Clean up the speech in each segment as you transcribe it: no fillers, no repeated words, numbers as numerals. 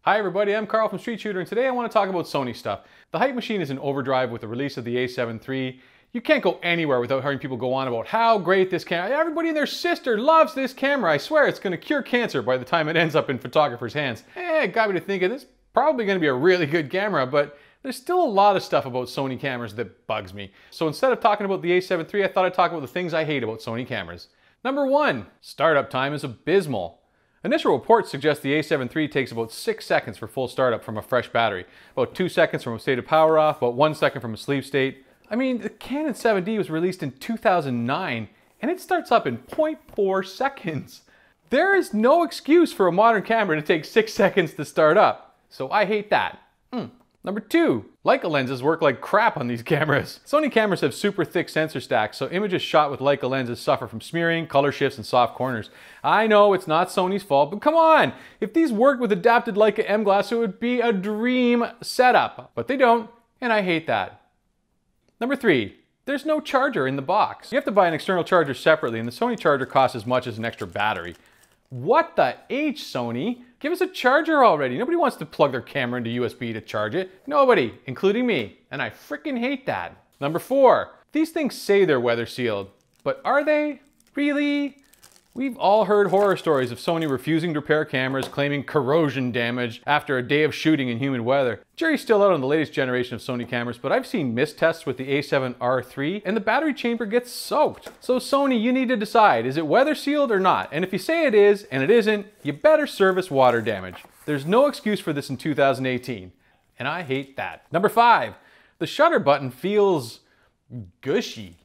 Hi everybody, I'm Carl from StreetShootr, and today I want to talk about Sony stuff. The hype machine is in overdrive with the release of the A7 III. You can't go anywhere without hearing people go on about how great this camera, everybody and their sister loves this camera. I swear it's going to cure cancer by the time it ends up in photographers' hands. It got me to thinking this is probably going to be a really good camera, but there's still a lot of stuff about Sony cameras that bugs me. So instead of talking about the A7 III, I thought I'd talk about the things I hate about Sony cameras. Number 1, startup time is abysmal. Initial reports suggest the A7 III takes about 6 seconds for full startup from a fresh battery, about 2 seconds from a state of power off, about 1 second from a sleep state. I mean, the Canon 7D was released in 2009 and it starts up in 0.4 seconds. There is no excuse for a modern camera to take 6 seconds to start up, so I hate that. Number 2, Leica lenses work like crap on these cameras. Sony cameras have super thick sensor stacks, so images shot with Leica lenses suffer from smearing, color shifts, and soft corners. I know it's not Sony's fault, but come on! If these worked with adapted Leica M glass, it would be a dream setup. But they don't, and I hate that. Number 3, there's no charger in the box. You have to buy an external charger separately, and the Sony charger costs as much as an extra battery. What the H, Sony? Give us a charger already. Nobody wants to plug their camera into USB to charge it. Nobody, including me. And I freaking hate that. Number 4, these things say they're weather sealed, but are they? Really? We've all heard horror stories of Sony refusing to repair cameras, claiming corrosion damage after a day of shooting in humid weather. Jury's still out on the latest generation of Sony cameras, but I've seen mist tests with the A7 III, and the battery chamber gets soaked. So Sony, you need to decide, is it weather sealed or not? And if you say it is, and it isn't, you better service water damage. There's no excuse for this in 2018, and I hate that. Number 5, the shutter button feels gushy.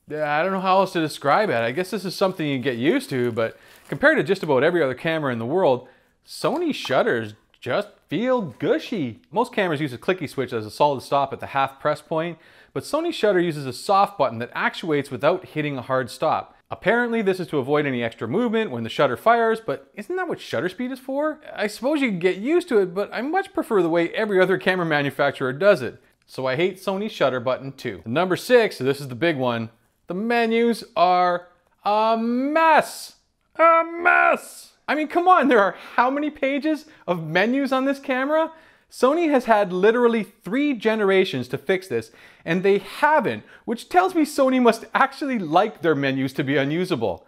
I don't know how else to describe it. I guess this is something you get used to, but compared to just about every other camera in the world, Sony shutters just feel gushy. Most cameras use a clicky switch as a solid stop at the half press point, but Sony shutter uses a soft button that actuates without hitting a hard stop. Apparently this is to avoid any extra movement when the shutter fires, but isn't that what shutter speed is for? I suppose you can get used to it, but I much prefer the way every other camera manufacturer does it. So I hate Sony's shutter button too. Number 6, this is the big one. The menus are a mess. A mess! I mean, come on, there are how many pages of menus on this camera? Sony has had literally 3 generations to fix this, and they haven't, which tells me Sony must actually like their menus to be unusable.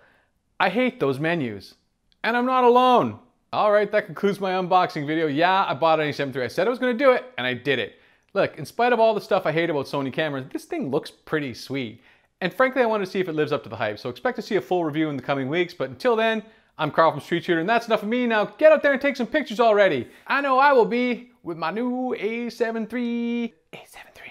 I hate those menus. And I'm not alone. All right, that concludes my unboxing video. Yeah, I bought an A7 III. I said I was gonna do it, and I did it. Look, in spite of all the stuff I hate about Sony cameras, this thing looks pretty sweet. And frankly, I want to see if it lives up to the hype, so expect to see a full review in the coming weeks, but until then, I'm Carl from StreetShootr, and that's enough of me. Now get out there and take some pictures already. I know I will be with my new A7 III. A7 III.